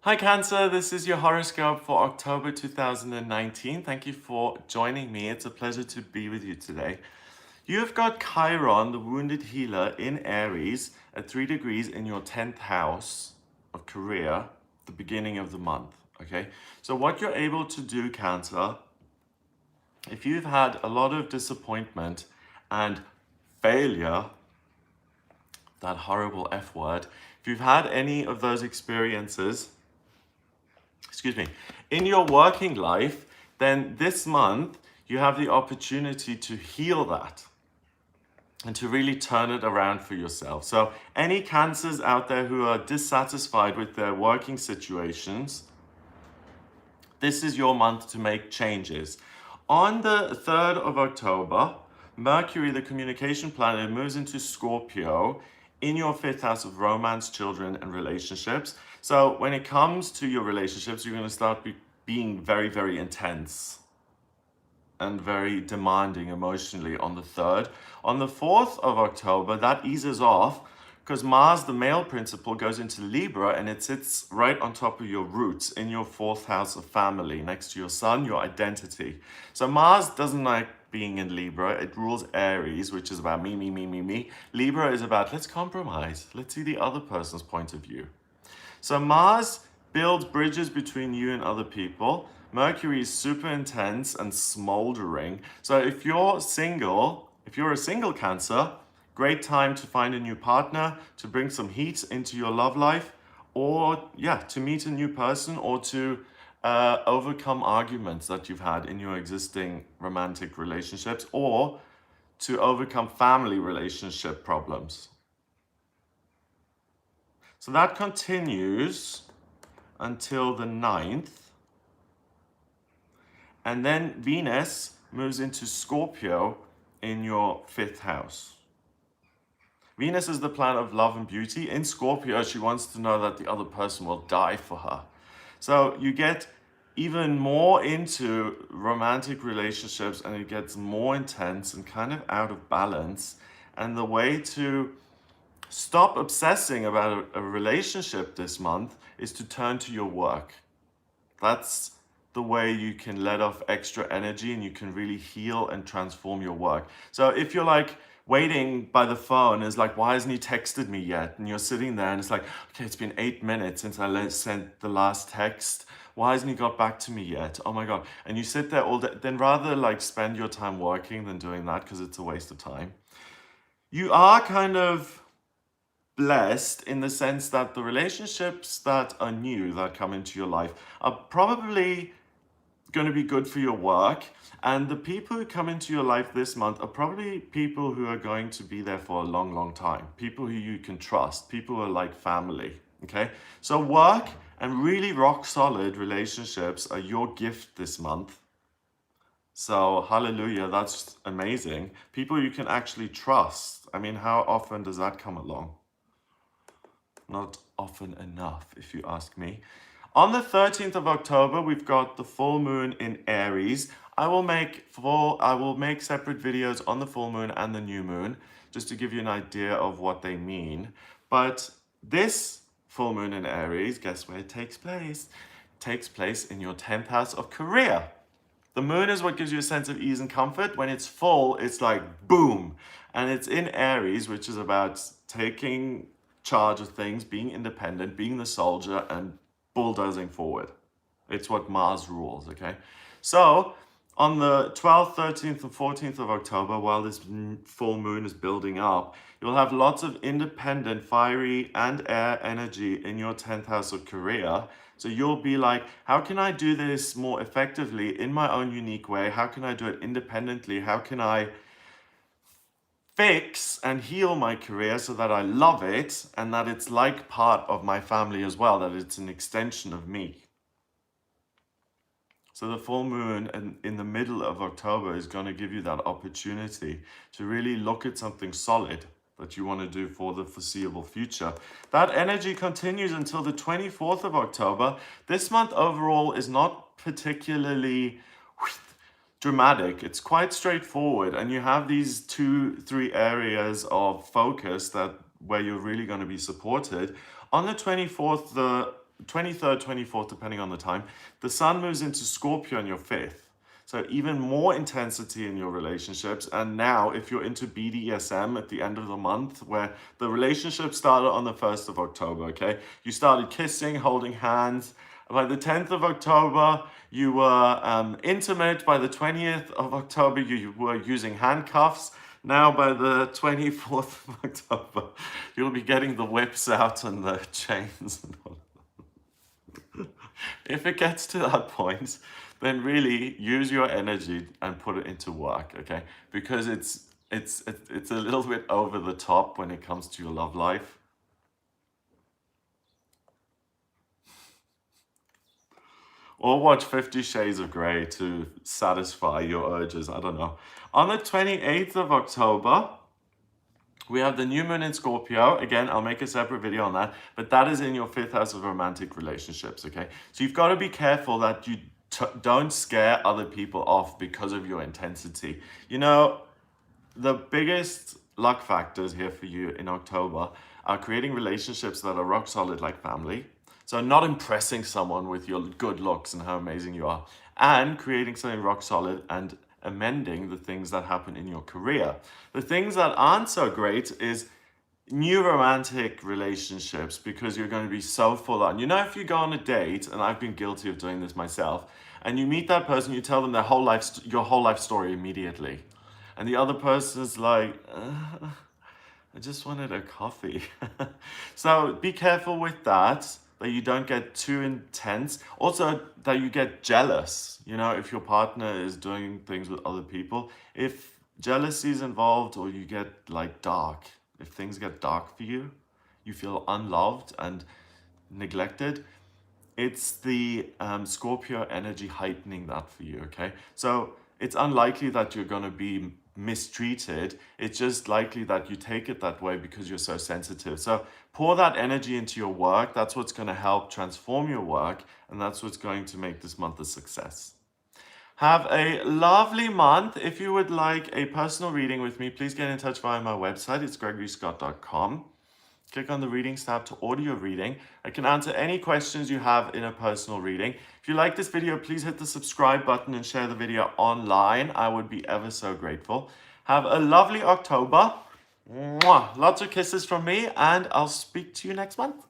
Hi Cancer, this is your horoscope for October 2019. Thank you for joining me. It's a pleasure to be with you today. You've got Chiron, the wounded healer, in Aries at 3 degrees in your 10th house of career, the beginning of the month. Okay, so what you're able to do, Cancer, if you've had a lot of disappointment and failure, that horrible F word, if you've had any of those experiences, in your working life, then this month you have the opportunity to heal that and to really turn it around for yourself. So any Cancers out there who are dissatisfied with their working situations, this is your month to make changes. On the 3rd of October, Mercury, the communication planet, moves into Scorpio in your 5th house of romance, children, and relationships. So when it comes to your relationships, you're going to start being very, very intense and very demanding emotionally on the 3rd. On the 4th of October, that eases off because Mars, the male principle, goes into Libra and it sits right on top of your roots in your 4th house of family, next to your sun, your identity. So Mars doesn't like being in Libra. It rules Aries, which is about me, me, me, me, me. Libra is about let's compromise. Let's see the other person's point of view. So Mars builds bridges between you and other people. Mercury is super intense and smoldering. So if you're single, if you're a single Cancer, great time to find a new partner, to bring some heat into your love life, or to meet a new person, or to overcome arguments that you've had in your existing romantic relationships, or to overcome family relationship problems. So that continues until the 9th. And then Venus moves into Scorpio in your 5th house. Venus is the planet of love and beauty. In Scorpio, she wants to know that the other person will die for her. So you get even more into romantic relationships and it gets more intense and kind of out of balance. And the way to stop obsessing about a relationship this month is to turn to your work. That's the way you can let off extra energy and you can really heal and transform your work. So if you're like waiting by the phone, is like, why hasn't he texted me yet? And you're sitting there and it's like, okay, it's been 8 minutes since I sent the last text. Why hasn't he got back to me yet? Oh my God. And you sit there all day, then rather like spend your time working than doing that because it's a waste of time. You are kind of blessed in the sense that the relationships that are new that come into your life are probably going to be good for your work, and the people who come into your life this month are probably people who are going to be there for a long, long time, people who you can trust, people who are like family. Okay, so work and really rock solid relationships are your gift this month. So hallelujah, that's amazing. People you can actually trust. I mean, how often does that come along? Not often enough, if you ask me. On the 13th of October, we've got the full moon in Aries. I will make separate videos on the full moon and the new moon, just to give you an idea of what they mean. But this full moon in Aries, guess where it takes place? It takes place in your 10th house of career. The moon is what gives you a sense of ease and comfort. When it's full, it's like boom. And it's in Aries, which is about taking charge of things, being independent, being the soldier, and bulldozing forward. It's what Mars rules, okay? So on the 12th, 13th, and 14th of October, while this full moon is building up, you'll have lots of independent, fiery, and air energy in your 10th house of career. So you'll be like, how can I do this more effectively in my own unique way? How can I do it independently? How can I fix and heal my career so that I love it and that it's like part of my family as well, that it's an extension of me? So the full moon in the middle of October is going to give you that opportunity to really look at something solid that you want to do for the foreseeable future. That energy continues until the 24th of October. This month overall is not particularly dramatic. It's quite straightforward, and you have these 2-3 areas of focus where you're really going to be supported. On the 24th, the 23rd, 24th, depending on the time, the sun moves into Scorpio in your 5th. So even more intensity in your relationships. And now if you're into BDSM at the end of the month, where the relationship started on the 1st of October, okay? You started kissing, holding hands. By the 10th of October, you were intimate. By the 20th of October, you were using handcuffs. Now by the 24th of October, you'll be getting the whips out and the chains and all. If it gets to that point, then really use your energy and put it into work, okay? Because it's a little bit over the top when it comes to your love life. Or watch 50 Shades of Grey to satisfy your urges, I don't know. On the 28th of October, we have the new moon in Scorpio. Again, I'll make a separate video on that, but that is in your 5th house of romantic relationships, okay? So you've got to be careful that you don't scare other people off because of your intensity. You know, the biggest luck factors here for you in October are creating relationships that are rock solid like family. So not impressing someone with your good looks and how amazing you are, and creating something rock solid and amending the things that happen in your career. The things that aren't so great is new romantic relationships, because you're going to be so full on. You know, if you go on a date, and I've been guilty of doing this myself, and you meet that person, you tell them your whole life story immediately. And the other person's like, I just wanted a coffee. So be careful with that you don't get too intense. Also, that you get jealous. You know, if your partner is doing things with other people, if jealousy is involved, or you get like dark, if things get dark for you, you feel unloved and neglected, it's the Scorpio energy heightening that for you, okay? So it's unlikely that you're going to be mistreated. It's just likely that you take it that way because you're so sensitive. So pour that energy into your work. That's what's going to help transform your work, and that's what's going to make this month a success. Have a lovely month. If you would like a personal reading with me, please get in touch via my website. It's gregoryscott.com. Click on the readings tab to order your reading. I can answer any questions you have in a personal reading. If you like this video, please hit the subscribe button and share the video online. I would be ever so grateful. Have a lovely October. Mwah. Lots of kisses from me, and I'll speak to you next month.